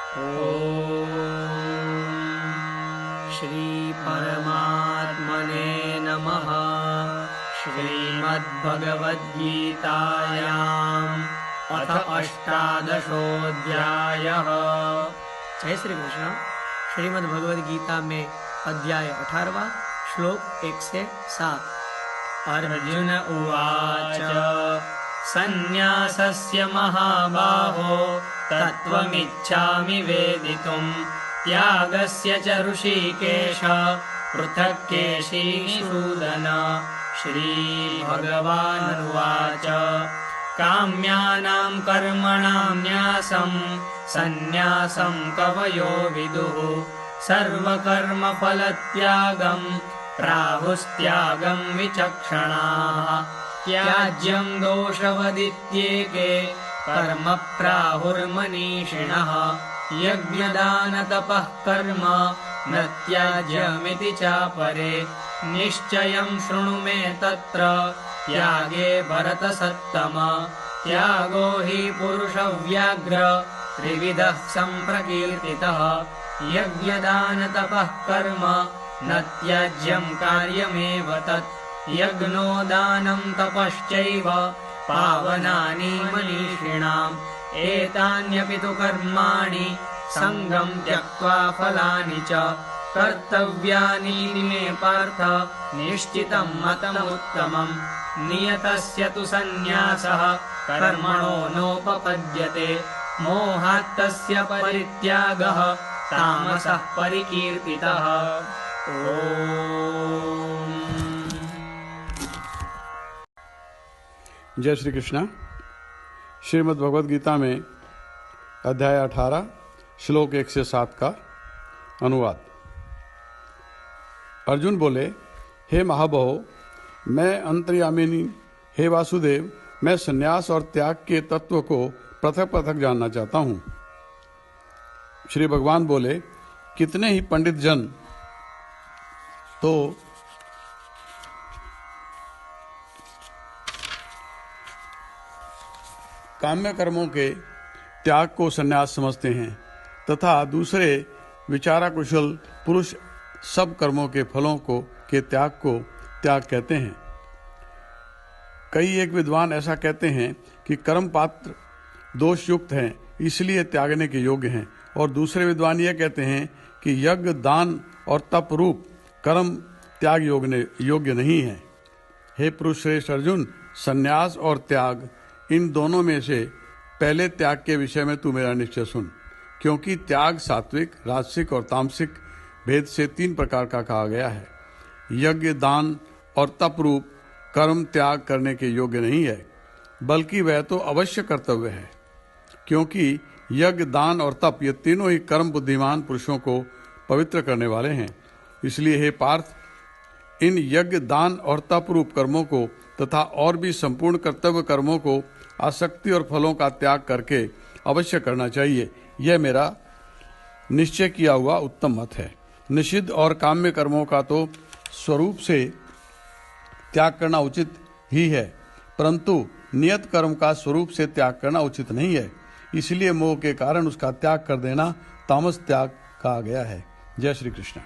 ओम श्री परमात्मने नमः। श्रीमद्भगवद्गीतायाम् अथ 18 जय श्री कृष्ण। श्रीमद् भगवद गीता में अध्याय 18 श्लोक 1 से 7। अर्जुन उवाच सन्न्यासस्य महाबाहो तत्त्वमिच्छामि वेदितुम् त्यागस्य च ऋषिकेश पृथक् केशिसूदन। श्रीभगवानुवाच काम्यानां कर्मणां न्यासं सन्न्यासं कवयो विदुः सर्वकर्मफलत्यागं प्राहुस्त्यागं विचक्षणाः। त्याज्यं दोषवदित्येके कर्म प्राहुर्मनीषिणः यज्ञदानतपः कर्म न त्याज्यमिति चापरे। निश्चयं शृणु मे तत्र त्यागे भरतसत्तम। त्यागो हि पुरुषव्याघ्र त्रिविधः सम्प्रकीर्तितः यज्ञदानतपः कर्म न त्याज्यं कार्यमेव तत्। यज्ञो दानं तपश्चैव पावनानि मनीषिणाम् एतान्यपि तु कर्माणि सङ्गं त्यक्त्वा फलानि च कर्तव्यानि मे पार्थ निश्चितं मतमुत्तमम्। नियतस्य तु सन्न्यासः कर्मणो नोपपद्यते मोहात्तस्य परित्यागः तामसः परिकीर्तितः। ओम जय श्री कृष्ण। श्रीमद् भगवद गीता में अध्याय 18 श्लोक 1 से 7 का अनुवाद। अर्जुन बोले, हे महाबाहो, मैं अंतर्यामिनी, हे वासुदेव, मैं संन्यास और त्याग के तत्व को पृथक पृथक जानना चाहता हूँ। श्री भगवान बोले, कितने ही पंडित जन तो काम्य कर्मों के त्याग को संन्यास समझते हैं तथा दूसरे विचारा कुशल पुरुष सब कर्मों के फलों के त्याग को त्याग कहते हैं। कई एक विद्वान ऐसा कहते हैं कि कर्म पात्र दोष युक्त हैं, इसलिए त्यागने के योग्य हैं, और दूसरे विद्वान यह कहते हैं कि यज्ञ दान और तप रूप कर्म त्याग योग्य नहीं है। हे पुरुष श्रेष्ठ अर्जुन, संन्यास और त्याग इन दोनों में से पहले त्याग के विषय में तू मेरा निश्चय सुन, क्योंकि त्याग सात्विक, राजसिक और तामसिक भेद से 3 प्रकार का कहा गया है। यज्ञ दान और तप रूप कर्म त्याग करने के योग्य नहीं है, बल्कि वह तो अवश्य कर्तव्य है, क्योंकि यज्ञ दान और तप ये तीनों ही कर्म बुद्धिमान पुरुषों को पवित्र करने वाले हैं। इसलिए हे पार्थ, इन यज्ञ दान और तप रूप कर्मों को तथा और भी संपूर्ण कर्तव्य कर्मों को आसक्ति और फलों का त्याग करके अवश्य करना चाहिए। यह मेरा निश्चय किया हुआ उत्तम मत है। निषिद्ध और काम्य कर्मों का तो स्वरूप से त्याग करना उचित ही है, परंतु नियत कर्म का स्वरूप से त्याग करना उचित नहीं है। इसलिए मोह के कारण उसका त्याग कर देना तामस त्याग कहा गया है। जय श्री कृष्ण।